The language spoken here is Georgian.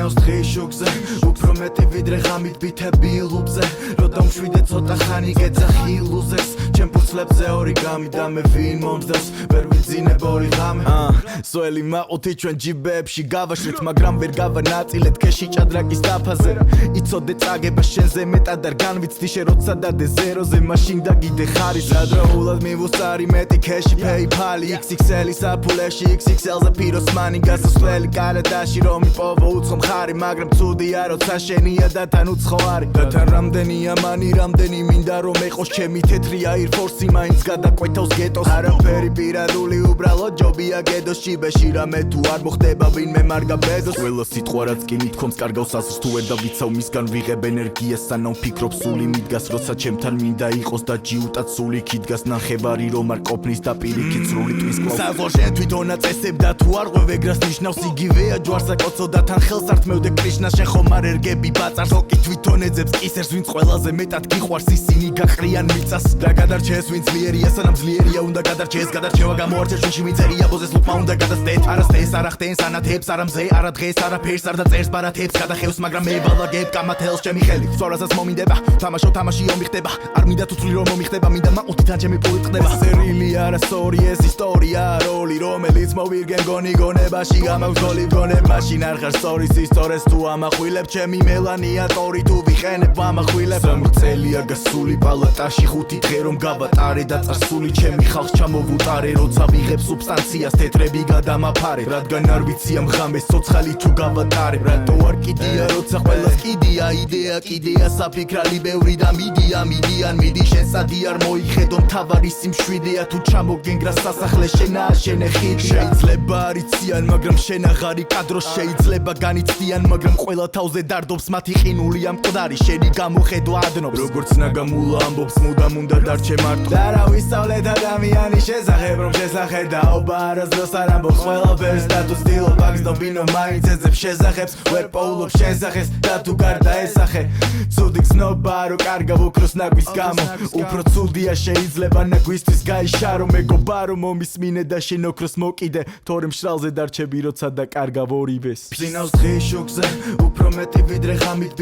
ბზინავს დღის შუქზე უფრო მეტი ვიდრე ღამით ბითები ლუბზე როდა მშვიდე ცოტა ხანი გეძახი ილუზებს ჩემ ფურცლებზე ორიგამი და მე ვინ მომძდევს ვერ ვიძინებ ორი ღამე სველი მაყუთი ჩვენ ჯიბებში გავაშვით მაგრამ ვერ გავანაწილეთ ქეში ჭადრაკის დაფაზე იცოდე წაგება შენზე მეტად არ განვიცდი შე როცა დადე ზეროზე მაშინ დაგიდე ხარის ადროულად მივუსარი მეტი ქეში PayPal-ი XXL-ი საფულეში XXL-ზე პიროსმანი გასასვლელი კარადაში რომ იპოვო უცხო მხარი მაგრამ ცუდია როცა შენია და თან უცხო არის და თან რამდენია მანი რამდენი მინდა რომ ეყოს ჩემი თეთრი Air Force-ი მაინც გადაკვეთავს გეტოს არაფერი პირადული უბრალოდ ჯობია გედოს ჭიბეში რამე თუ არ მოხდება ვინმე მარგა ბეზოს ყველა სიტყვა რაც კი მithქვამს კარგავს ასოს თუ ვერ დავიცავ მისგან ვიღებ ენერგიას სანამ ვფიქრობ სული მიდგას როცა ჩემთან მინდა იყოს და ჯიუტად სული ქიდგას ნახევარი რომ არ ყოფნის და პირიქით სრული ტვის კლავს საზღვარ შენ თვითონ აწესებ და თუ არ ყვევ ეგრას ნიშნავს იგივეა ჯვარს აკოცო და თან ხელს არ თმევდე კრიშნა შენ ხომ არ ერგები ბაწარს ოკი თვითონ ეძებს კისერს ვინც ყველაზე მეტად გიყვარს ისინი გაყრიან მიწას და გადარჩეს ვინც ძლიერია სანამ ძლიერია უნდა გადარჩეს გადარჩევა გამოარჩევ შენში ვინცერია ბოზეს ლუკმა უნდა გადასდეთ არასდეს არახტენს ანათებს არამზე არა დღეს არაფერს არ დაწერს ბარათებს გადახევს მაგრამ მე ვალაგებ კამათელს ჩემი ხელი სწორასაც მომინდება თამაშო თამაში ომი ხდება არ მინდა თუ წვლი რომ მომიხდება მინდა მაყუთიდან ჩემი პული ხდება სერილი არასორი ეს ისტორია როლი რომელიც მოვირგენ გონი გონებაში გამაქვს გოლი გონებ მაშინ არ ხარ სწორის ისტორიას თუ ამახვილებ ჩემი მელანია ტორი თუ ვიყენებ ამახვილებ სამრწელია გასული პალატაში ხუთი დღე რომ გავატარე და წარსული ჩემი ხალხს ჩამოვუტარე როცა ვიღებ სუბსტანციას თეთრები გადამაფარე რადგან არ ვიცი ამ ღამეს ცოცხალი თუ გავატარე რატო არ კიდია როცა ყველას კიდია იდეა კიდეა საფიქრალი ბევრი და მიდიან მიდი შენ სადი არ მოიხედო მთავარი სიმშვიდეა თუ ჩამოგენგრა სასახლე შენაა შენე ხიდი შეიძლება არ იციან მაგრამ შენ აღარ იკადრო შეიძლება განიცდიან მაგრამ ყველა თავზე დარდობს მათი ყინული ამ მკვდარი შენი გამოხედვა ადნობს როგორც ნაგამულა ამბობს მუდამ უნდა დარჩე მარტო და რა ვისწავლეთ ადამიანის შესახებ რომ შესახებ დაობა არასდროს არ ამბობს ყველაფერს და თუ ცდილობ აქ დობინო მაინც ეძებს შესახებს ვერ პოულობ შესახეს და თუ გარდა ესახე ცუდი გზნობა რო კარგავ ოქროს ნაგვის გამო უფრო ცუდია შეიძლება ნაგვისთვის გაიშარო მეგობა რომ მომისმინე და შენ ოქროს მოკიდე თორემ შრალზე დარჩები როცა და კარგავ ორივეს ბზინავს დღის შუქზე უფრო მეტი ვიდრე ღამით